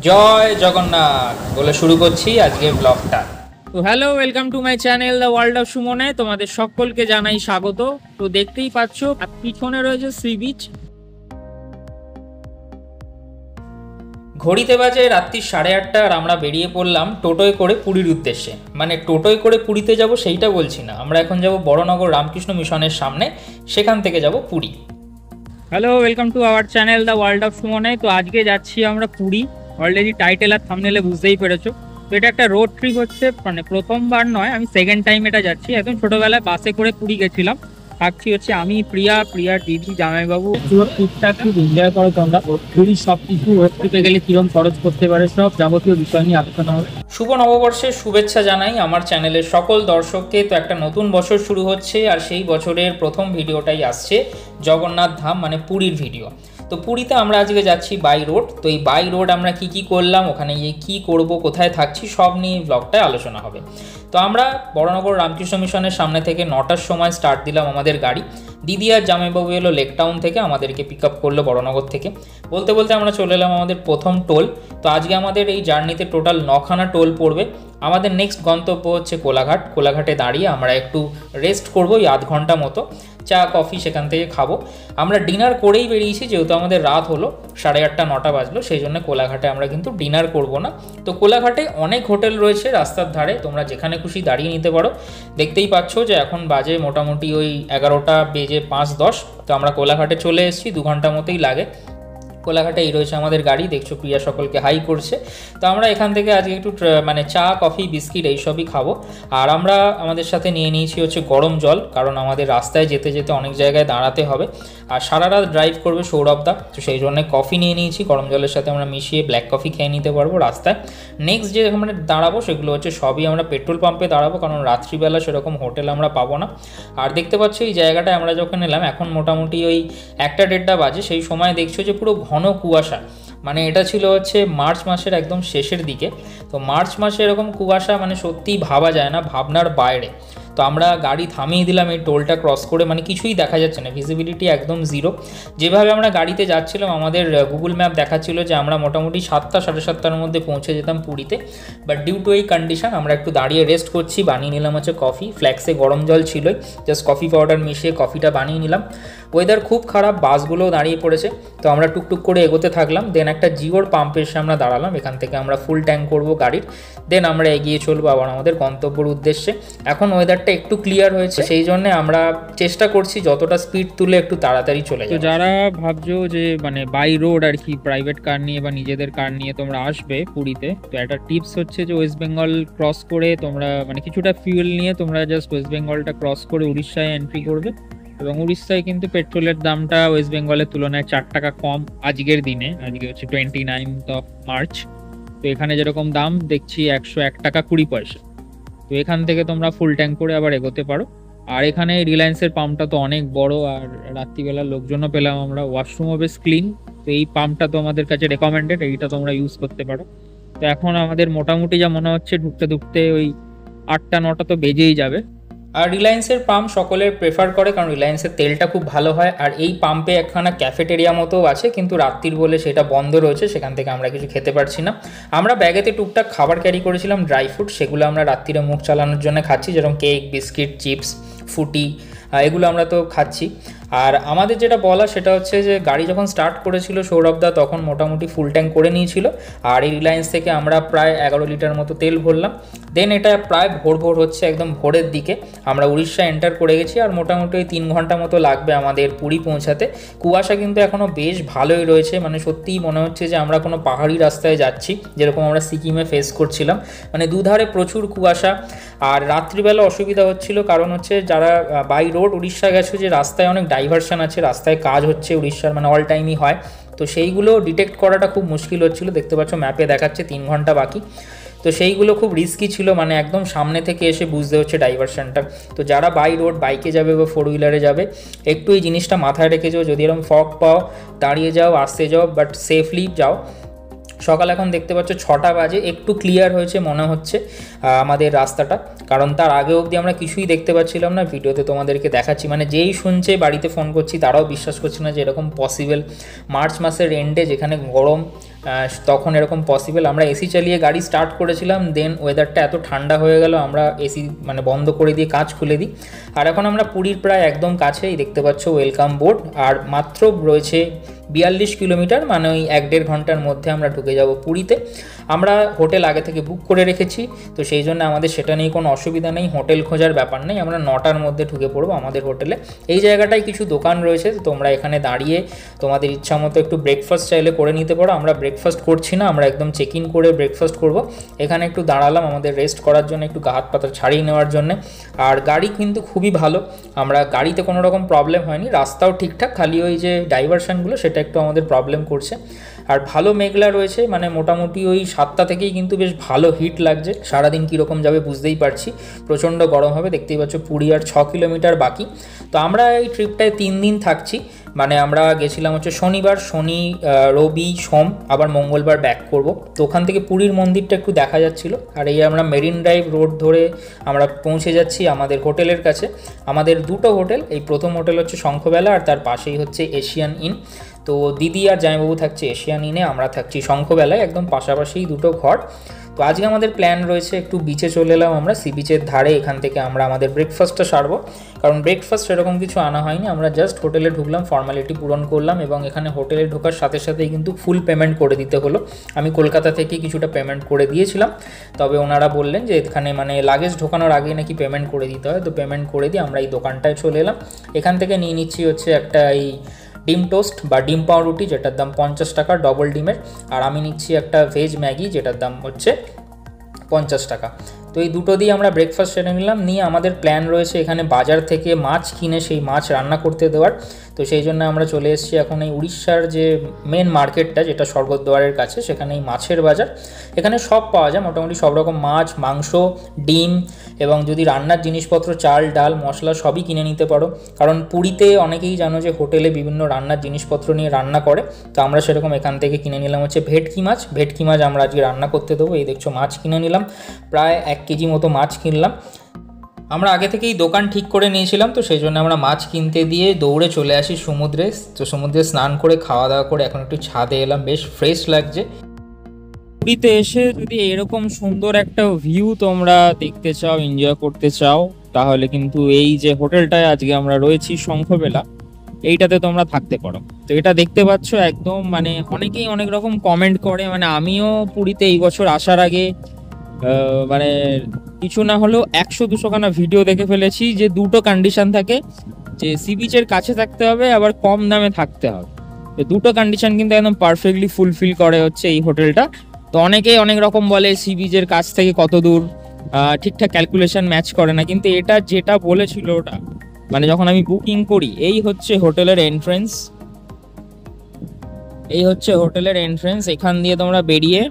জয় জগন্নাথ বলে শুরু করছি আজকের ব্লগটা। তো hello, welcome to my channel the world of সুমনে। তোমাদের সকলকে জানাই স্বাগত। তো দেখতেই পাচ্ছ পিছনে রয়েছে সি বিচ। ঘড়িতে বাজে রাত্রি 8:30 আর আমরা বেরিয়ে পড়লাম টোটোয় করে পুরীর উদ্দেশ্যে। মানে টোটোয় করে পুরীতে যাব সেইটা বলছি না, আমরা এখন যাব বড়নগর রামকৃষ্ণ মিশনের সামনে, সেখান থেকে যাব Puri. Hello, welcome to our channel the world of সুমনে। তো আজকে যাচ্ছি আমরা পুরী। অলরেডি টাইটেল আর থাম্বনেলে বুঝতেই পেরেছো। তো এটা একটা রোড ট্রিপ হচ্ছে, মানে প্রথমবার নয়, আমি সেকেন্ড টাইম এটা যাচ্ছি। একদম ছোটোবেলায় বাসে করে পুরী গেছিলাম। থাকছি হচ্ছে আমি, প্রিয়ার দিদি, জামাইবাবু। পুরো ট্রিপটা খুব এনজয় করো তোমরা। পুরীর সব কিছু রোড ট্রিপে গেলে কিরম খরচ করতে পারে সব যাবতীয় বিষয় নিয়ে আলোচনা হবে। শুভ নববর্ষের শুভেচ্ছা জানাই আমার চ্যানেলের সকল দর্শককে। তো একটা নতুন বছর শুরু হচ্ছে আর সেই বছরের প্রথম ভিডিওটাই আসছে জগন্নাথ ধাম মানে পুরীর ভিডিও। তো পুরীতে আমরা আজকে যাচ্ছি বাই রোড। তো এই বাই রোড আমরা কি করলাম, ওখানে গিয়ে কী করবো, কোথায় থাকছি, সব নিয়ে ব্লগটায় আলোচনা হবে। তো আমরা বড়নগর রামকৃষ্ণ মিশনের সামনে থেকে 9টার সময় স্টার্ট দিলাম আমাদের গাড়ি। দিদি আর জামাইবাবু এলো লেক টাউন থেকে, আমাদেরকে পিক আপ করলো বড়নগর থেকে। বলতে বলতে আমরা চলে এলাম আমাদের প্রথম টোল। তো আজকে আমাদের এই জার্নিতে টোটাল 9খানা টোল পড়বে। আমাদের নেক্সট গন্তব্য হচ্ছে কোলাঘাট। কোলাঘাটে দাঁড়িয়ে আমরা একটু রেস্ট করবো, এই আধ ঘন্টা মতো, চা কফি সেখান থেকে খাবো। আমরা ডিনার করেই বেরিয়েছি, যেহেতু আমাদের রাত হলো 8:30 9টা বাজলো, সেই জন্য কোলাঘাটে আমরা কিন্তু ডিনার করব না। তো কোলাঘাটে অনেক হোটেল রয়েছে রাস্তার ধারে, তোমরা যেখানে খুশি দাঁড়িয়ে নিতে পারো। দেখতেই পাচ্ছ যে এখন বাজে মোটামুটি ওই 11টা বেজে 5-10। তো আমরা কোলাঘাটে চলে এসেছি, 2 ঘন্টা মতোই লাগে। কোলাঘাটে এই রয়েছে আমাদের গাড়ি, দেখছো প্রিয়া সকলকে হাই করছে। তো আমরা এখান থেকে আজকে একটু মানে চা কফি বিস্কিট এইসবই খাবো। আর আমরা আমাদের সাথে নিয়ে নিয়েছি হচ্ছে গরম জল, কারণ আমাদের রাস্তায় যেতে যেতে অনেক জায়গায় দাঁড়াতে হবে। আর সারা রাত ড্রাইভ করবে সৌরভদা, তো সেই জন্য কফি নিয়ে নিয়েছি, গরম জলের সাথে আমরা মিশিয়ে ব্ল্যাক কফি খেয়ে নিতে পারবো রাস্তায়। নেক্সট যে আমরা দাঁড়াবো সেগুলো হচ্ছে সবই আমরা পেট্রোল পাম্পে দাঁড়াবো, কারণ রাত্রিবেলা সেরকম হোটেল আমরা পাবো না। আর দেখতে পাচ্ছ এই জায়গাটায় আমরা যখন এলাম, এখন মোটামুটি ওই 1টা 1:30 বাজে, সেই সময় দেখছো যে পুরো ঘন কুয়াশা। মানে এটা ছিল হচ্ছে মার্চ মাসের একদম শেষের দিকে। তো মার্চ মাসে এরকম কুয়াশা মানে সত্যিই ভাবা যায় না, ভাবনার বাইরে। তো আমরা গাড়ি থামিয়ে দিলাম এই টোলটা ক্রস করে, মানে কিছুই দেখা যাচ্ছে না, ভিজিবিলিটি একদম জিরো। যেভাবে আমরা গাড়িতে যাচ্ছিলাম আমাদের গুগল ম্যাপ দেখাচ্ছিল যে আমরা মোটামুটি 7টা 7:30টার মধ্যে পৌঁছে যেতাম পুরীতে। বাট ডিউ টু এই কন্ডিশন আমরা একটু দাঁড়িয়ে রেস্ট করছি। বানিয়ে নিলাম হচ্ছে কফি, ফ্ল্যাক্সে গরম জল ছিলই, জাস্ট কফি পাউডার মিশিয়ে কফিটা বানিয়ে নিলাম। ওয়েদার খুব খারাপ, বাসগুলোও দাঁড়িয়ে পড়েছে। তো আমরা টুকটুক করে এগোতে থাকলাম। দেন একটা জিওর পাম্পের সামনে আমরা দাঁড়ালাম, এখান থেকে আমরা ফুল ট্যাঙ্ক করবো গাড়ির। দেন আমরা এগিয়ে চলবো আবার আমাদের গন্তব্যের উদ্দেশ্যে। এখন ওয়েদারটা একটু ক্লিয়ার হয়েছে, সেই জন্য আমরা চেষ্টা করছি যতটা স্পিড তুলে একটু তাড়াতাড়ি চলে যাই। তো যারা ভাবছো যে মানে বাই রোড আর কি, প্রাইভেট কার নিয়ে বা নিজেদের কার নিয়ে তোমরা আসবে পুরীতে, তো একটা টিপস হচ্ছে যে ওয়েস্ট বেঙ্গল ক্রস করে তোমরা মানে কিছুটা ফিউল নিয়ে তোমরা জাস্ট ওয়েস্ট বেঙ্গলটা ক্রস করে উড়িষ্যায় এন্ট্রি করবে। এবং উড়িষ্যায় কিন্তু পেট্রোলের দামটা ওয়েস্ট বেঙ্গলের তুলনায় 4 টাকা কম আজকের দিনে। আজকে হচ্ছে 29 মার্চ। তো এখানে যেরকম দাম দেখছি 101 টাকা 20 পয়সা। তো এখান থেকে তোমরা ফুল ট্যাঙ্ক করে আবার এগোতে পারো। আর এখানে রিলায়েন্সের পাম্পটা তো অনেক বড়, আর রাত্রিবেলা লোকজনও পেলাম আমরা, ওয়াশরুমও বেশ ক্লিন। তো এই পাম্পটা তো আমাদের কাছে রেকমেন্ডেড, এইটা তোমরা ইউজ করতে পারো। তো এখন আমাদের মোটামুটি যা মনে হচ্ছে ঢুকতে ঢুকতে ওই 8টা 9টা তো বেজেই যাবে। আর রিলায়েন্সের পাম্প সকলে প্রেফার করে, কারণ রিলায়েন্সের তেলটা খুব ভালো হয়। আর এই পাম্পে একখানা ক্যাফেটেরিয়া মতো আছে, কিন্তু রাত্রির বলে সেটা বন্ধ রয়েছে, সেখান থেকে আমরা কিছু খেতে পারছি না। আমরা ব্যাগেতে টুকটাক খাবার ক্যারি করেছিলাম, ড্রাই ফ্রুট, সেগুলো আমরা রাত্রিরে মুখ চালানোর জন্য খাচ্ছি, যেরকম কেক, বিস্কিট, চিপস, ফুটি, এগুলো আমরা তো খাচ্ছি। আর আমাদের যেটা বলা সেটা হচ্ছে যে গাড়ি যখন স্টার্ট করেছিল সৌরভদা তখন মোটামুটি ফুল ট্যাঙ্ক করে নিয়েছিল। আর এই রিলায়েন্স থেকে আমরা প্রায় 11 লিটার মতো তেল ভরলাম। দেন এটা প্রায় ভোর হচ্ছে, একদম ভোরের দিকে আমরা উড়িষ্যা এন্টার করে গেছি। আর মোটামুটি ওই 3 ঘন্টা মতো লাগবে আমাদের পুরী পৌঁছাতে। কুয়াশা কিন্তু এখনও বেশ ভালোই রয়েছে, মানে সত্যিই মনে হচ্ছে যে আমরা কোনো পাহাড়ি রাস্তায় যাচ্ছি, যেরকম আমরা সিকিমে ফেস করছিলাম। মানে দুধারে প্রচুর কুয়াশা। আর রাত্রিবেলা অসুবিধা হচ্ছিল, কারণ হচ্ছে যারা বাই রোড উড়িষ্যা গেছে, যে রাস্তায় অনেক ডাইভারশন আছে, রাস্তায় কাজ হচ্ছে উড়িষ্যার, মানে অল টাইমই হয়। তো সেইগুলো ডিটেক্ট করাটা খুব মুশকিল হচ্ছিল। দেখতে পাচ্ছ ম্যাপে দেখাচ্ছে 3 ঘন্টা বাকি। তো সেইগুলো খুব রিস্কি ছিল, মানে একদম সামনে থেকে এসে বুঝতে হচ্ছে ডাইভারশনটা। তো যারা বাই রোড বাইকে যাবে বা 4 হুইলারে যাবে, একটু এই জিনিসটা মাথায় রেখে যাও। যদি এরকম ফগ পাও দাঁড়িয়ে যাও, আসতে যাও, বাট সেফলি যাও। সকাল এখন দেখতে পাচ্ছ 6টা বাজে, একটু ক্লিয়ার হয়েছে মনে হচ্ছে আমাদের রাস্তাটা, কারণ তার আগে অবধি আমরা কিছুই দেখতে পাচ্ছিলাম না। ভিডিওতে তোমাদেরকে দেখাচ্ছি, মানে যেই শুনছে বাড়িতে ফোন করছি তারাও বিশ্বাস করছে না যে এরকম পসিবল। মার্চ মাসের এন্ডে যেখানে গরম, তখন এরকম পসিবল। আমরা এসি চালিয়ে গাড়ি স্টার্ট করেছিলাম, দেন ওয়েদারটা এত ঠান্ডা হয়ে গেল, আমরা এসি মানে বন্ধ করে দিয়ে কাঁচ খুলে দিই। আর এখন আমরা পুরীর প্রায় একদম কাছেই, দেখতে পাচ্ছ ওয়েলকাম বোর্ড, আর মাত্র রয়েছে 42 কিলোমিটার, মানে ওই 1-1.5 ঘন্টার মধ্যে আমরা ঢুকে যাব পুরীতে। আমরা হোটেল আগে থেকে বুক করে রেখেছি, তো সেই জন্য আমাদের সেটা নিয়ে কোনো অসুবিধা নেই, হোটেল খোঁজার ব্যাপার নেই। আমরা 9টার মধ্যে ঢুকে পড়বো আমাদের হোটেলে। এই জায়গাটায় কিছু দোকান রয়েছে, তোমরা এখানে দাঁড়িয়ে তোমাদের ইচ্ছা মতো একটু ব্রেকফাস্ট চাইলে করে নিতে পারো। আমরা ব্রেকফাস্ট করছি না, আমরা একদম চেক ইন করে ব্রেকফাস্ট করব। এখানে একটু দাঁড়ালাম আমাদের রেস্ট করার জন্য, একটু গা হাত পাতা ছাড়িয়ে নেওয়ার জন্য। আর গাড়ি কিন্তু খুবই ভালো, আমরা গাড়িতে কোনো রকম প্রবলেম হয়নি, রাস্তাও ঠিকঠাক, খালি ওই যে ডাইভারশনগুলো সেটা একটু আমাদের প্রবলেম করছে। আর ভালো মেঘলা রয়েছে, মানে মোটামুটি ওই 7টা থেকেই কিন্তু বেশ ভালো হিট লাগছে। সারাদিন কীরকম যাবে বুঝতেই পারছি, প্রচণ্ড গরম হবে। দেখতেই পাচ্ছ পুরী আর 6 কিলোমিটার বাকি। তো আমরা এই ট্রিপটায় 3 দিন থাকছি, মানে আমরা গেছিলাম হচ্ছে শনিবার, শনি রবি সোম, আবার মঙ্গলবার ব্যাক করব। তো ওখান থেকে পুরীর মন্দিরটা একটু দেখা যাচ্ছিল। আর এই আমরা মেরিন ড্রাইভ রোড ধরে আমরা পৌঁছে যাচ্ছি আমাদের হোটেলের কাছে। আমাদের দুটো হোটেল, এই প্রথম হোটেল হচ্ছে শঙ্খবেলা, আর তার পাশেই হচ্ছে এশিয়ান ইন। তো দিদি আর জামাইবাবু থাকছে এশিয়ান ইনে, আমরা থাকছি শঙ্খবেলায়, একদম পাশাপাশি দুটো ঘর। তো আজকে আমাদের প্ল্যান রয়েছে একটু বিচে চলে এলাম আমরা, সি বিচের ধারে। এখান থেকে আমরা আমাদের ব্রেকফাস্টটা সারবো, কারণ ব্রেকফাস্ট সেরকম কিছু আনা হয়নি, আমরা জাস্ট হোটেলে ঢুকলাম, ফর্মালিটি পূরণ করলাম। এবং এখানে হোটেলে ঢোকার সাথে সাথেই কিন্তু ফুল পেমেন্ট করে দিতে হলো। আমি কলকাতা থেকে কিছুটা পেমেন্ট করে দিয়েছিলাম, তবে ওনারা বললেন যে এখানে মানে লাগেজ ঢোকানোর আগেই নাকি পেমেন্ট করে দিতে হয়। তো পেমেন্ট করে দিয়ে আমরা এই দোকানটায় চলে এলাম। এখান থেকে নিয়ে নিচ্ছি হচ্ছে একটা এই ডিম টোস্ট বা ডিম পাউরুটি, যেটার দাম 50 টাকা ডবল ডিমের। আর আমি নিচ্ছি একটা ভেজ ম্যাগি, যেটার দাম হচ্ছে 50 টাকা। তো এই দুটো দিয়ে আমরা ব্রেকফাস্ট সেরে নিলাম। নিয়ে আমাদের প্ল্যান রয়েছে এখানে বাজার থেকে মাছ কিনে সেই মাছ রান্না করতে দেওয়ার। তো সেই জন্য আমরা চলে এসেছি এখন এই উড়িষ্যার যে মেন মার্কেটটা, যেটা স্বর্গদ্বারের কাছে, সেখানে এই মাছের বাজার। এখানে সব পাওয়া যায়, মোটামুটি সব রকম মাছ, মাংস, ডিম, এবং যদি রান্নার জিনিসপত্র চাল ডাল মশলা সবই কিনে নিতে পারো। কারণ পুরীতে অনেকেই জানো যে হোটেলে বিভিন্ন রান্নার জিনিসপত্র নিয়ে রান্না করে, তো আমরা সেরকম এখান থেকে কিনে নিলাম হচ্ছে ভেটকি মাছ। ভেটকি মাছ আমরা আজকে রান্না করতে দেবো। এই দেখছো মাছ কিনে নিলাম, প্রায় 1 কেজি মতো মাছ কিনলাম। আমরা আগে থেকেই দোকান ঠিক করে নিয়েছিলাম, তো সেই জন্য আমরা মাছ কিনতে দিয়ে দৌড়ে চলে আসি সমুদ্রে। তো সমুদ্রে স্নান করে খাওয়া দাওয়া করে এখন একটু ছাদে এলাম, বেশ ফ্রেশ লাগছে। পুরীতে এসে যদি এরকম সুন্দর একটা ভিউ তোমরা দেখতে চাও, এনজয় করতে চাও, তাহলে কিন্তু এই যে হোটেলটায় আজকে আমরা রয়েছি শঙ্খবেলা, এইটাতে তোমরা থাকতে পারো। তো এটা দেখতে পাচ্ছ একদম, মানে অনেকেই অনেক রকম কমেন্ট করে, মানে আমিও পুরীতে এই বছর আসার আগে মানে কিছু না হলেও 100-200 খানা ভিডিও দেখে ফেলেছি, যে দুটো কন্ডিশন থাকে, যে সি বিচের কাছে থাকতে হবে, আবার কম দামে থাকতে হবে। তো দুটো কন্ডিশন কিন্তু একদম পারফেক্টলি ফুলফিল করে হচ্ছে এই হোটেলটা। তো অনেকেই অনেক রকম বলে সি বিচের কাছ থেকে কত দূর, ঠিকঠাক ক্যালকুলেশন ম্যাচ করে না, কিন্তু এটা যেটা বলেছিল ওটা, মানে যখন আমি বুকিং করি, এই হচ্ছে হোটেলের এন্ট্রেন্স, এই হচ্ছে হোটেলের এন্ট্রেন্স। এখান দিয়ে তোমরা বেরিয়ে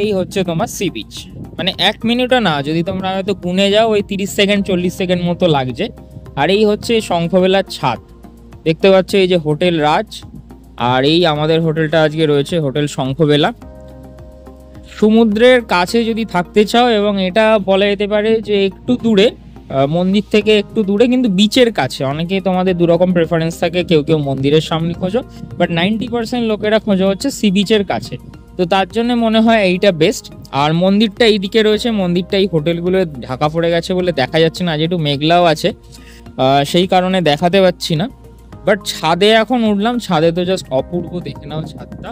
এই হচ্ছে তোমার সি বিচ, মানে 1 মিনিটও না, যদি তোমরা হয়তো গুনে যাও ওই 30 সেকেন্ড 40 সেকেন্ড মতো লাগছে। আর এই হচ্ছে শঙ্খবেলার ছাদ, দেখতে পাচ্ছ এই যে হোটেল রাজ, আর এই আমাদের হোটেলটা আজকে রয়েছে হোটেল শঙ্খবেলা। সমুদ্রের কাছে যদি থাকতে চাও, এবং এটা বলা যেতে পারে যে একটু দূরে, মন্দির থেকে একটু দূরে, কিন্তু বিচের কাছে। অনেকে তোমাদের দুরকম প্রেফারেন্স থাকে, কেউ কেউ মন্দিরের সামনে খোঁজো, বাট 90% লোকেরা খোঁজো হচ্ছে সি বিচের কাছে। তো তার জন্য মনে হয় এইটা বেস্ট। আর মন্দিরটা এইদিকে রয়েছে, মন্দিরটা এই হোটেলগুলো ঢাকা পড়ে গেছে বলে দেখা যাচ্ছে না, যেহেতু মেঘলাও আছে সেই কারণে দেখাতে পাচ্ছি না। বাট ছাদে এখন উঠলাম, ছাদে তো জাস্ট অপূর্ব, দেখে নাও ছাদটা।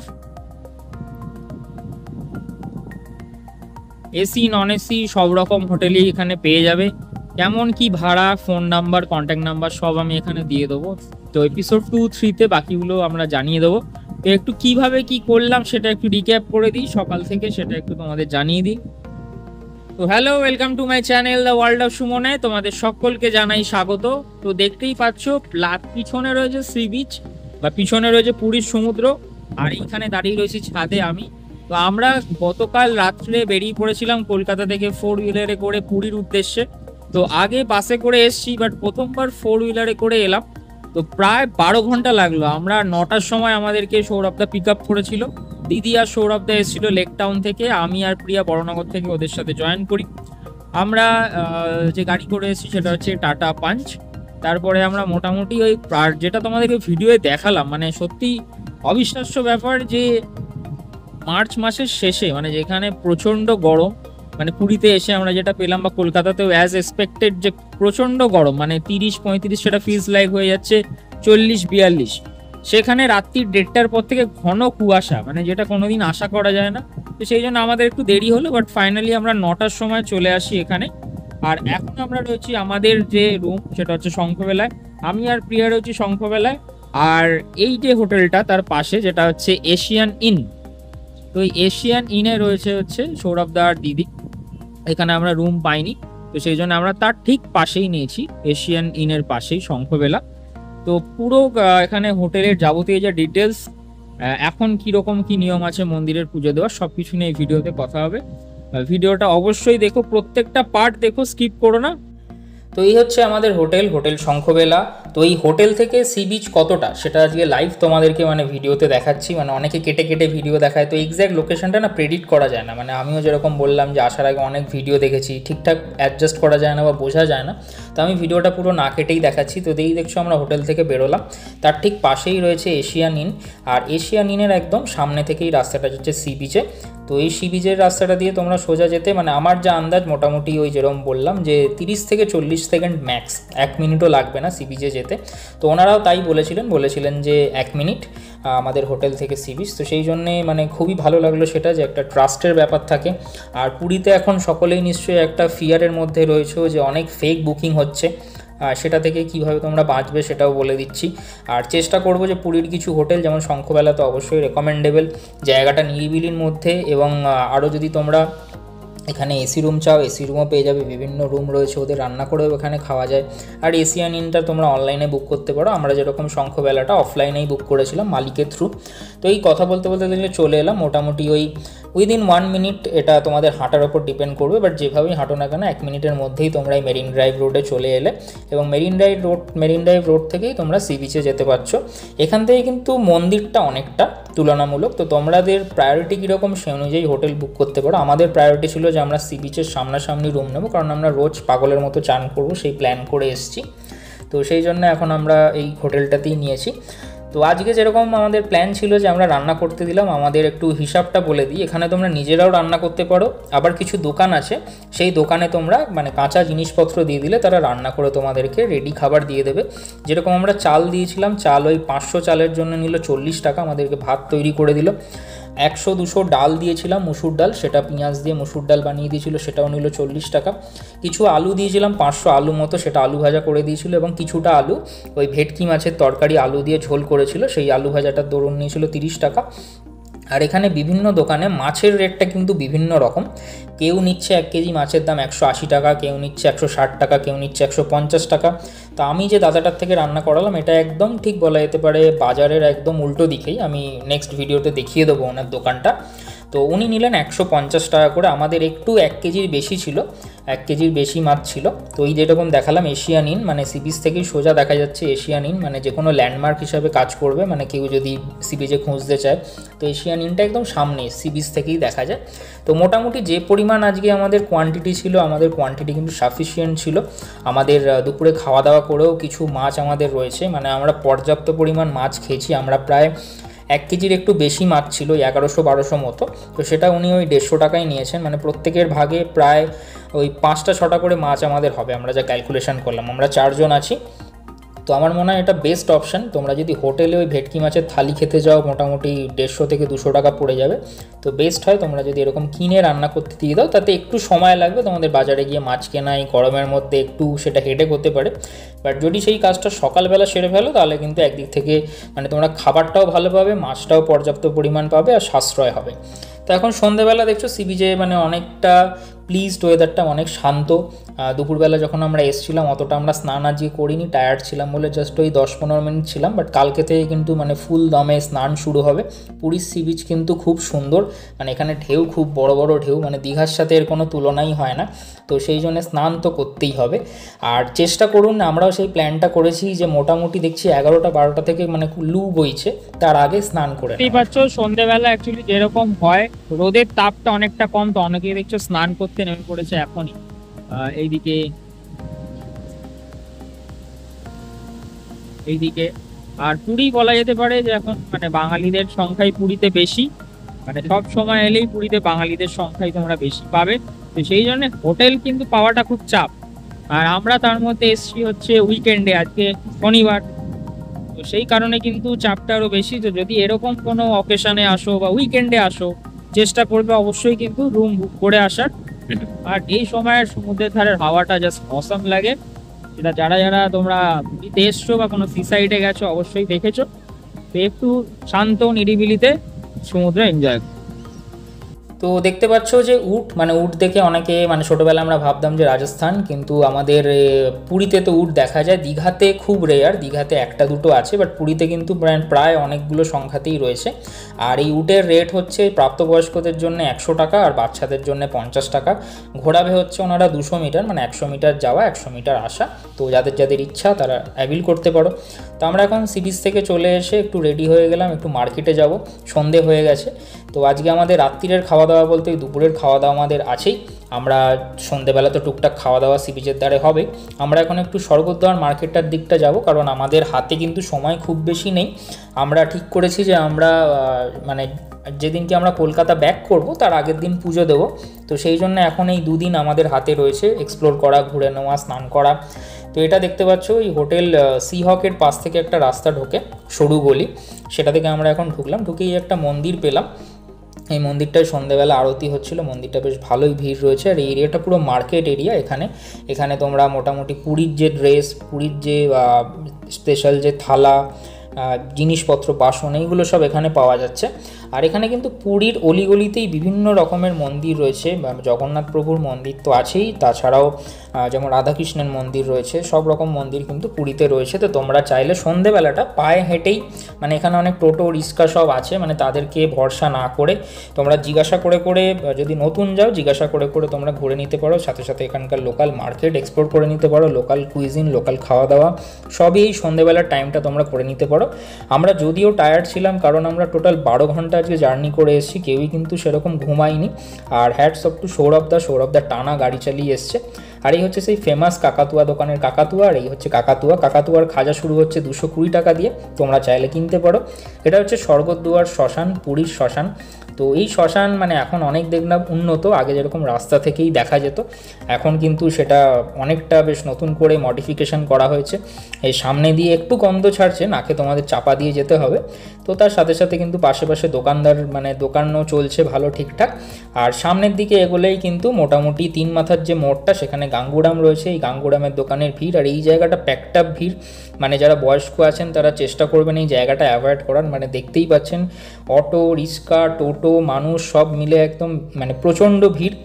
এসি নন এসি সব রকম হোটেলই এখানে পেয়ে যাবে। কেমন কি ভাড়া, ফোন নাম্বার, কন্ট্যাক্ট নাম্বার সব আমি এখানে দিয়ে দেবো। তো এপিসোড 2-3-তে বাকিগুলো আমরা জানিয়ে দেবো। তো একটু কিভাবে কি করলাম সেটা একটু রিক্যাপ করে দিই সকাল থেকে, সেটা একটু তোমাদের জানিয়ে দিই। তো hello, welcome to my channel the world of সুমনে, তোমাদের সকলকে জানাই স্বাগত। তো দেখতেই পাচ্ছ পিছনে রয়েছে সি বিচ, বা পিছনে রয়েছে পুরীর সমুদ্র, আর এইখানে দাঁড়িয়ে রয়েছি ছাদে আমি। তো আমরা গতকাল রাত্রে বেরিয়ে পড়েছিলাম কলকাতা থেকে 4 হুইলারে করে পুরীর উদ্দেশ্যে। তো আগে বাসে করে এসছি, বাট প্রথমবার 4 হুইলারে করে এলাম। তো প্রায় 12 ঘন্টা লাগলো। আমরা 9টার সময় আমাদেরকে সৌরভদা পিক আপ করেছিল, দিদি আর সৌরভদা এসেছিল লেক টাউন থেকে, আমি আর প্রিয়া বড়নগর থেকে ওদের সাথে জয়েন করি। আমরা যে গাড়ি করে এসেছি সেটা হচ্ছে টাটা পাঞ্চ। তারপরে আমরা মোটামুটি ওই যেটা তোমাদেরকে ভিডিওয়ে দেখালাম, মানে সত্যি অবিশ্বাস্য ব্যাপার, যে মার্চ মাসের শেষে, মানে যেখানে প্রচণ্ড গরম, মানে পুরীতে এসে আমরা যেটা পেলাম বা কলকাতাতেও অ্যাজ এক্সপেক্টেড যে প্রচণ্ড গরম, মানে 30-35 সেটা ফিলস লাইক হয়ে যাচ্ছে 40-42, সেখানে রাত্রি 1:30টার পর থেকে ঘন কুয়াশা, মানে যেটা কোনোদিন আশা করা যায় না। তো সেই জন্য আমাদের একটু দেরি হলো, বাট ফাইনালি আমরা 9টার সময় চলে আসি এখানে। আর এখন আমরা রয়েছি আমাদের যে রুম, সেটা হচ্ছে শঙ্খবেলায়। আমি আর প্রিয়া রয়েছি শঙ্খবেলায়। আর এই যে হোটেলটা তার পাশে, যেটা হচ্ছে এশিয়ান ইন, তো এই এশিয়ান ইনে রয়েছে হচ্ছে সৌরভ দা আর দিদি। এখানে আমরা রুম পাইনি, তো সেই জন্য আমরা তার ঠিক পাশেই নিয়েছি, এশিয়ান ইনের পাশেই শঙ্খবেলা। তো পুরো এখানে হোটেলের যাবতীয় যে ডিটেলস, এখন কিরকম কি নিয়ম আছে মন্দিরের পুজো দেওয়ার, সবকিছু নিয়ে এই ভিডিওতে কথা হবে। ভিডিওটা অবশ্যই দেখো, প্রত্যেকটা পার্ট দেখো, স্কিপ করো না। তো এই হচ্ছে আমাদের হোটেল শঙ্খবেলা। তো এই হোটেল থেকে সি বিচ কতটা সেটা আজকে লাইভ তোমাদেরকে মানে ভিডিওতে দেখাচ্ছি। মানে অনেকে কেটে কেটে ভিডিও দেখায়, তো এক্স্যাক্ট লোকেশনটা না প্রেডিক্ট করা যায় না। মানে আমিও যেরকম বললাম যে আসার আগে অনেক ভিডিও দেখেছি, ঠিকঠাক অ্যাডজাস্ট করা যায় না বা বোঝা যায় না, তো আমি ভিডিওটা পুরো না কেটেই দেখাচ্ছি। তো দেখছো আমরা হোটেল থেকে বেরোলাম, তার ঠিক পাশেই রয়েছে এশিয়ান ইন। আর এশিয়ান ইনের একদম সামনে থেকেই রাস্তাটা হচ্ছে সি বিচে। তো এই সি বিচের রাস্তাটা দিয়ে তোমরা সোজা যেতে, মানে আমার যা আন্দাজ মোটামুটি ওই যেরকম বললাম যে 30 থেকে 40 সেকেন্ড ম্যাক্স, 1 মিনিটও লাগবে না সি বিচে যেতে। তো ওনারাও তাই বলেছিলেন যে 1 মিনিট আমাদের হোটেল থেকে সি বিচ। তো সেই জন্যে মানে খুবই ভালো লাগলো সেটা, যে একটা ট্রাস্টের ব্যাপার থাকে। আর পুরীতে এখন সকলেই নিশ্চয়ই একটা ফিয়ারের মধ্যে রয়েছে যে অনেক ফেক বুকিং হচ্ছে, সেটা থেকে কিভাবে তোমরা বাঁচবে সেটাও বলে দিচ্ছি। আর চেষ্টা করব যে পুরীর কিছু হোটেল যেমন শঙ্খবেলা তো অবশ্যই রেকমেন্ডেবল, জায়গাটা নিরিবিলির মধ্যে, এবং আরও যদি তোমরা এখানে এসি রুম চাও, এসি রুমও পেয়ে যাবে, বিভিন্ন রুম রয়েছে, ওদের রান্না করেও এখানে খাওয়া যায়। আর এশিয়ান ইনটা তোমরা অনলাইনে বুক করতে পারো, আমরা যেরকম শঙ্খবেলাটা অফলাইনেই বুক করেছিলাম মালিকের থ্রু। তো এই কথা বলতে বলতে দেখলে চলে এলাম মোটামুটি ওই উইদিন 1 মিনিট, এটা তোমাদের হাঁটার ওপর ডিপেন্ড করবে, বাট যেভাবেই হাঁটো না কেন 1 মিনিটের মধ্যেই তোমরা এই মেরিন ড্রাইভ রোডে চলে এলে, এবং মেরিন ড্রাইভ রোড থেকেই তোমরা সি বিচে যেতে পারছো। এখান থেকে কিন্তু মন্দিরটা অনেকটা তুলনামূলক, তো তোমাদের প্রায়োরিটি কীরকম সে অনুযায়ী হোটেল বুক করতে পারো। আমাদের প্রায়োরিটি ছিল যে আমরা সি বিচের সামনাসামনি রুম নেবো, কারণ আমরা রোজ পাগলের মতো চান করবো, সেই প্ল্যান করে এসেছি। তো সেই জন্য এখন আমরা এই হোটেলটাতেই নিয়েছি। তো আজকে যেরকম আমাদের প্ল্যান ছিল যে আমরা রান্না করতে দিলাম, আমাদের একটু হিসাবটা বলে দিই। এখানে তোমরা নিজেরাও রান্না করতে পারো, আবার কিছু দোকান আছে, সেই দোকানে তোমরা মানে কাঁচা জিনিসপত্র দিয়ে দিলে তারা রান্না করে তোমাদেরকে রেডি খাবার দিয়ে দেবে। যেরকম আমরা চাল দিয়েছিলাম, চাল ওই 500 চালের জন্য নিল 40 টাকা, আমাদেরকে ভাত তৈরি করে দিল। 100-200 ডাল দিয়েছিলাম, মুসুর ডাল, সেটা পেঁয়াজ দিয়ে মুসুর ডাল বানিয়ে দিয়েছিল, সেটাও নিল 40 টাকা। কিছু আলু দিয়েছিলাম 500 আলু মতো, সেটা আলু ভাজা করে দিয়েছিল, এবং কিছুটা আলু ওই ভেটকি মাছের তরকারি আলু দিয়ে ঝোল করেছিল, সেই আলু ভাজাটার দরুন নিয়েছিল 30 টাকা। আর এখানে বিভিন্ন দোকানে মাছের রেটটা কিন্তু বিভিন্ন রকম, কেউ নিচ্ছে 1 কেজি মাছের দাম 180 টাকা, কেউ নিচ্ছে 160 টাকা, কেউ নিচ্ছে 150 টাকা। তো আমি যে দাদাটার থেকে রান্না করালাম এটা একদম ঠিক বলা যেতে পারে বাজারের একদম উল্টো দিকেই, আমি নেক্সট ভিডিওতে দেখিয়ে দেবো ওনার দোকানটা। তো উনি নিলেন 150 টাকা করে, আমাদের একটু 1 কেজির বেশি ছিল, 1 কেজির বেশি মাছ ছিল। তো এই যেরকম দেখালাম এশিয়ান ইন, মানে সি বিচ থেকেই সোজা দেখা যাচ্ছে এশিয়ান ইন, মানে যে কোনো ল্যান্ডমার্ক হিসাবে কাজ করবে, মানে কেউ যদি সি বিচে খুঁজতে চায় তো এশিয়ান ইনটা একদম সামনে সি বিচ থেকেই দেখা যায়। তো মোটামুটি যে পরিমাণ আজকে আমাদের কোয়ান্টিটি ছিল, আমাদের কোয়ান্টিটি কিন্তু সাফিসিয়েন্ট ছিল। আমাদের দুপুরে খাওয়া দাওয়া করেও কিছু মাছ আমাদের রয়েছে, মানে আমরা পর্যাপ্ত পরিমাণ মাছ খেয়েছি। আমরা প্রায় 1 কেজির একটু বেশি মাছ ছিল, 1100-1200 মতো, তো সেটা উনি ওই 150 টাকায় নিয়েছেন। মানে প্রত্যেকের ভাগে প্রায় ওই 5টা-6টা করে মাছ আমাদের হবে, আমরা যা ক্যালকুলেশন করলাম, আমরা 4 জন আছি। তো আমার মনে হয় এটা বেস্ট অপশান। তোমরা যদি হোটেলে ওই ভেটকি মাছের থালি খেতে যাও মোটামুটি 150 থেকে 200 টাকা পড়ে যাবে। তো বেস্ট হয় তোমরা যদি এরকম কিনে রান্না করতে দিয়ে দাও, তাতে একটু সময় লাগবে তোমাদের বাজারে গিয়ে মাছ কেনাই, গরমের মধ্যে একটু সেটা হেডেক হতে পারে। বাট যদি সেই কাজটা সকালবেলা সেরে ফেলো তাহলে কিন্তু একদিক থেকে মানে তোমরা খাবারটাও ভালো পাবে, মাছটাও পর্যাপ্ত পরিমাণ পাবে, আর সাশ্রয় হবে। তো এখন সন্ধ্যেবেলা দেখছো সি বিচে মানে অনেকটা প্লিজড, ওয়েদারটা অনেক শান্ত। দুপুরবেলা যখন আমরা এসেছিলাম অতটা আমরা স্নান আজকে করিনি, টায়ার্ড ছিলাম বলে জাস্ট ওই 10-15 মিনিট ছিলাম। বাট কালকে থেকে কিন্তু মানে ফুল দমে স্নান শুরু হবে। পুরীর সি বিচ কিন্তু খুব সুন্দর, মানে এখানে ঢেউ খুব বড় বড় ঢেউ, মানে দীঘার সাথে এর কোনো তুলনাই হয় না। তো সেই জন্য স্নান তো করতেই হবে। আর চেষ্টা করুন, আমরাও সেই প্ল্যানটা করেছি যে মোটামুটি দেখছি 11টা-12টা থেকে মানে লু বইছে, তার আগে স্নান করে। এই পাচ্ছ সন্ধ্যেবেলা অ্যাকচুয়ালি যেরকম হয় রোদের তাপটা অনেকটা কম, তো অনেকেই দেখছো স্নান করতে নেমে পড়েছে এখনই। এইদিকে আর পুরী বলা যেতে পারে যে এখন মানে বাঙালিদের সংখ্যাই পুরীতে বেশি। মানে সব সময় এলেই পুরীতে বাঙালিদের সংখ্যাই তোমরা বেশি পাবে। তো সেই জন্য হোটেল কিন্তু পাওয়াটা খুব চাপ। আর আমরা তার মধ্যে এসছি হচ্ছে উইকেন্ডে, আজকে শনিবার, তো সেই কারণে কিন্তু চাপটা আরো বেশি। তো যদি এরকম কোনো অকেশনে আসো বা উইকেন্ডে আসো, চেষ্টা করবে অবশ্যই কিন্তু রুম বুক করে আসার। আর এই সময়ের সমুদ্রের ধারের হাওয়াটা জাস্ট অসাম লাগে। এটা যারা যারা তোমরা পুরীতে এসছো বা কোনো সি সাইডে গেছো অবশ্যই দেখেছো। তো একটু শান্ত নিরিবিলিতে সমুদ্র এনজয়। তো দেখতে পাচ্ছ যে উট, মানে উট দেখে অনেকে, মানে ছোটোবেলা আমরা ভাবতাম যে রাজস্থান, কিন্তু আমাদের পুরীতে তো উট দেখা যায়। দীঘাতে খুব রেয়ার, দীঘাতে একটা দুটো আছে, বাট পুরীতে কিন্তু প্রায় অনেকগুলো সংখ্যাতেই রয়েছে। আর এই উটের রেট হচ্ছে প্রাপ্তবয়স্কদের জন্য 100 টাকা আর বাচ্চাদের জন্য 50 টাকা। ঘোরাবে হচ্ছে ওনারা 200 মিটার, মানে 100 মিটার যাওয়া 100 মিটার আসা। তো যাদের যাদের ইচ্ছা তারা অ্যাভিল করতে পারো। তো আমরা এখন সি বিচ থেকে চলে এসে একটু রেডি হয়ে গেলাম, একটু মার্কেটে যাব, সন্ধে হয়ে গেছে। তো আজকে আমাদের রাত্রিরের খাওয়া দাওয়া বলতে ওই দুপুরের খাওয়া দাওয়া আমাদের আছেই। আমরা সন্ধেবেলা তো টুকটাক খাওয়া দাওয়া সি বিচের দ্বারে হবে। আমরা এখন একটু স্বর্গদ্বার মার্কেটটার দিকটা যাব, কারণ আমাদের হাতে কিন্তু সময় খুব বেশি নেই। আমরা ঠিক করেছি যে আমরা মানে যেদিনকে আমরা কলকাতা ব্যাক করব তার আগের দিন পুজো দেবো। তো সেই জন্য এখন এই দুদিন আমাদের হাতে রয়েছে এক্সপ্লোর করা, ঘুরে নেওয়া, স্নান করা। তো এটা দেখতে পাচ্ছ এই হোটেল সি হকের পাশ থেকে একটা রাস্তা ঢোকে, সরু গলি, সেটা থেকে আমরা এখন ঢুকলাম। ঢুকেই একটা মন্দির পেলাম। এই মন্দিরটায় সন্ধ্যেবেলা আরতি হচ্ছিল। মন্দিরটা বেশ ভালোই ভিড় রয়েছে। আর এই এরিয়াটা পুরো মার্কেট এরিয়া। এখানে তোমরা মোটামুটি পুরীর যে ড্রেস, পুরীর যে স্পেশাল যে থালা, জিনিসপত্র, বাসন, এইগুলো সব এখানে পাওয়া যাচ্ছে। আর এখানে কিন্তু পুরীর অলিগলিতেই বিভিন্ন রকমের মন্দির রয়েছে। জগন্নাথ প্রভুর মন্দির তো আছেই, তাছাড়াও যেমন রাধাকৃষ্ণের মন্দির রয়েছে, সব রকম মন্দির কিন্তু পুরীতে রয়েছে। তো তোমরা চাইলে সন্ধেবেলাটা পায়ে হেঁটেই, মানে এখানে অনেক টোটো রিক্সা সব আছে, মানে তাদেরকে ভরসা না করে তোমরা জিজ্ঞাসা করে করে, যদি নতুন যাও জিজ্ঞাসা করে করে তোমরা ঘুরে নিতে পারো। সাথে সাথে এখানকার লোকাল মার্কেট এক্সপ্লোর করে নিতে পারো, লোকাল কুইজিন, লোকাল খাওয়া দাওয়া সবই এই সন্ধেবেলার টাইমটা তোমরা করে নিতে পারো। আমরা যদিও টায়ার্ড ছিলাম, কারণ আমরা টোটাল 12 ঘন্টা আজকে জার্নি করে এসেছি, কেউই কিন্তু সেরকম ঘুমায়নি। আর হ্যাটস অফ টু সৌরভদা টানা গাড়ি চালিয়ে এসছে। আর এই হচ্ছে সেই ফেমাস কাকাতুয়া দোকানের কাকাতুয়া। আর এই হচ্ছে কাকাতুয়ার খাজা শুরু হচ্ছে 220 টাকা দিয়ে, তোমরা চাইলে কিনতে পারো। এটা হচ্ছে স্বর্গদ্বার শ্মশান, পুরীর শ্মশান। তো এই শ্মশান মানে এখন অনেক দেখলাম উন্নত, আগে যেরকম রাস্তা থেকেই দেখা যেত, এখন কিন্তু সেটা অনেকটা বেশ নতুন করে মডিফিকেশন করা হয়েছে। এই সামনে দিয়ে একটু গন্ধ ছাড়ছে, নাকে তোমাদের চাপা দিয়ে যেতে হবে। তো তার সাথে সাথে কিন্তু পাশে দোকানও চলছে ভালো ঠিকঠাক। আর সামনের দিকে এগোলেই কিন্তু মোটামুটি 3 মাথার যে মোড়টা, সেখানে গাঙ্গুরাম রয়েছে। এই গাঙ্গুরামের দোকানের ভিড়, আর এই জায়গাটা প্যাকটাপ ভিড়। মানে যারা বয়স্ক আছেন তারা চেষ্টা করবেন এই জায়গাটা অ্যাভয়েড করার। মানে দেখতেই পাচ্ছেন অটো, রিক্সা, টোটো, মানুষ সব মিলে একদম মানে প্রচণ্ড ভিড়।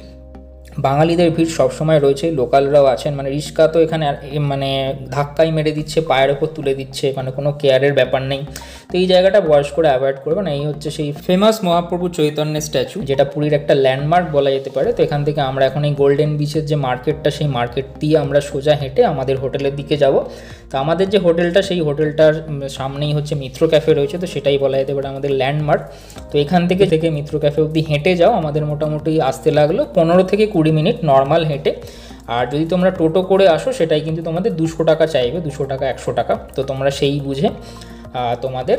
বাঙালিদের ভিড় সবসময় রয়েছে, লোকালরাও আছেন। মানে রিক্সা তো এখানে মানে ধাক্কাই মেরে দিচ্ছে, পায়ের ওপর তুলে দিচ্ছে, মানে কোনো কেয়ারের ব্যাপার নেই। তো এই জায়গাটা বয়স্করা অ্যাভয়েড করবে না। এই হচ্ছে সেই ফেমাস মহাপ্রভু চৈতন্যের স্ট্যাচু, যেটা পুরীর একটা ল্যান্ডমার্ক বলা যেতে পারে। তো এখান থেকে আমরা এখন এই গোল্ডেন বিচের যে মার্কেটটা, সেই মার্কেট দিয়ে আমরা সোজা হেঁটে আমাদের হোটেলের দিকে যাব। তো আমাদের যে হোটেলটা, সেই হোটেলটার সামনেই হচ্ছে মিত্র ক্যাফে রয়েছে, তো সেটাই বলা যেতে পারে আমাদের ল্যান্ডমার্ক। তো এখান থেকে মিত্র ক্যাফে অবধি হেঁটে যাও, আমাদের মোটামুটি আসতে লাগলো 15 থেকে 20 মিনিট নর্মাল হেঁটে। আর যদি তোমরা টোটো করে আসো, সেটাই কিন্তু তোমাদের 200 টাকা চাইবে, 200 টাকা 100 টাকা। তো তোমরা সেই বুঝে তোমাদের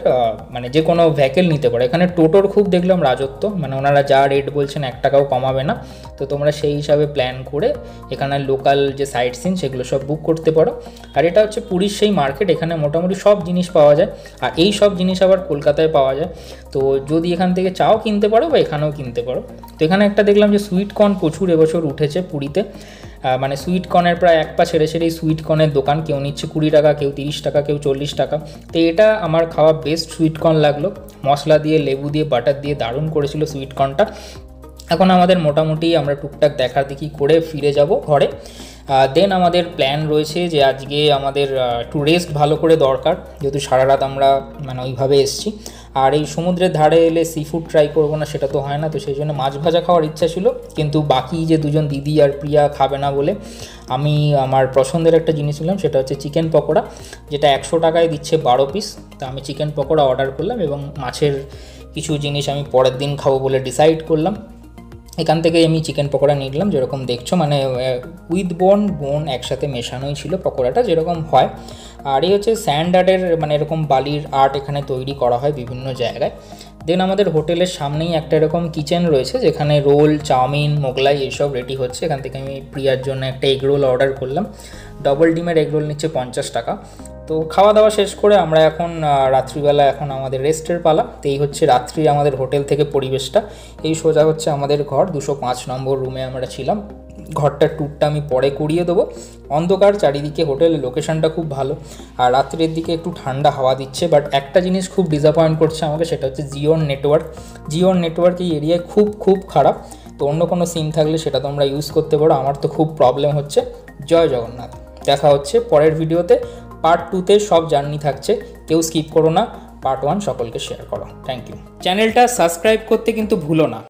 মানে যে কোনো ভেহিকেল নিতে পারো। এখানে টোটোর খুব দেখলাম রাজত্ব, মানে ওনারা যা রেট বলছেন 1 টাকাও কমাবে না। তো তোমরা সেই হিসাবে প্ল্যান করে এখানে লোকাল যে সাইট সিন সেগুলো সব বুক করতে পারো। আর এটা হচ্ছে পুরীর সেই মার্কেট, এখানে মোটামুটি সব জিনিস পাওয়া যায়। আর এই সব জিনিস আবার কলকাতায় পাওয়া যায়। তো যদি এখান থেকে চাও কিনতে পারো বা এখানেও কিনতে পারো। তো এখানে একটা দেখলাম যে সুইট কর্ন প্রচুর এবছর উঠেছে পুরীতে। মানে সুইট কর্নের প্রায় 1 পা ছেড়ে ছেড়েই সুইট কর্নের দোকান, কেউ নিচ্ছে 20 টাকা, কেউ 30 টাকা, কেউ 40 টাকা। তো এটা আমার খাওয়া বেস্ট সুইট কর্ন লাগলো, মশলা দিয়ে, লেবু দিয়ে, বাটার দিয়ে দারুণ করেছিল সুইট কর্নটা। এখন আমাদের মোটামুটি আমরা টুকটাক দেখার দেখি করে ফিরে যাব ঘরে। দেন আমাদের প্ল্যান রয়েছে যে আজকে আমাদের একটু রেস্ট ভালো করে দরকার, যেহেতু সারা রাত আমরা মানে ওইভাবে এসেছি। আর এই সমুদ্রের ধারে এলে সি ফুড ট্রাই করবো না সেটা তো হয় না। তো সেই জন্য মাছ ভাজা খাওয়ার ইচ্ছা ছিল, কিন্তু বাকি যে দুজন দিদি আর প্রিয়া খাবে না বলে আমি আমার পছন্দের একটা জিনিস নিলাম, সেটা হচ্ছে চিকেন পকোড়া, যেটা 100 টাকায় দিচ্ছে 12 পিস। তো আমি চিকেন পকোড়া অর্ডার করলাম, এবং মাছের কিছু জিনিস আমি পরের দিন খাবো বলে ডিসাইড করলাম। এখান থেকে আমি চিকেন পকোড়া নিলাম, যেরকম দেখছো মানে উইথ বোন একসাথে মেশানোই ছিল পকোড়াটা, যেরকম হয়। আর এই হচ্ছে স্যান্ড আর্টের, মানে এরকম বালির আর্ট এখানে তৈরি করা হয় বিভিন্ন জায়গায়। দেন আমাদের হোটেলের সামনেই একটা এরকম কিচেন রয়েছে যেখানে রোল, চাউমিন, মোগলাই এইসব রেডি হচ্ছে। এখান থেকে আমি প্রিয়ার জন্য একটা এগ রোল অর্ডার করলাম। ডবল ডিমের এগ রোল নিচ্ছে 50 টাকা। তো খাওয়া দাওয়া শেষ করে আমরা এখন রাত্রিবেলা এখন আমাদের রেস্টের পালা। তো এই হচ্ছে রাত্রি আমাদের হোটেল থেকে পরিবেশটা। এই সোজা হচ্ছে আমাদের ঘর, 205 নম্বর রুমে আমরা ছিলাম। ঘরটার ট্যুরটা আমি পরে করিয়ে দেবো। অন্ধকার চারিদিকে, হোটেলের লোকেশনটা খুব ভালো, আর রাত্রের দিকে একটু ঠান্ডা হাওয়া দিচ্ছে। বাট একটা জিনিস খুব ডিসঅ্যাপয়েন্ট করছে আমাকে, সেটা হচ্ছে জিওর নেটওয়ার্ক। জিওর নেটওয়ার্ক এই এরিয়ায় খুব খারাপ। তো অন্য কোনো সিম থাকলে সেটা তোমরা ইউজ করতে পারো, আমার তো খুব প্রবলেম হচ্ছে। জয় জগন্নাথ। দেখা হচ্ছে পরের ভিডিওতে। পার্ট 2তে সব জার্নি থাকছে, কেউ স্কিপ করো না। পার্ট 1 সকলকে শেয়ার করো। Thank you. চ্যানেলটা সাবস্ক্রাইব করতে কিন্তু ভুলো না।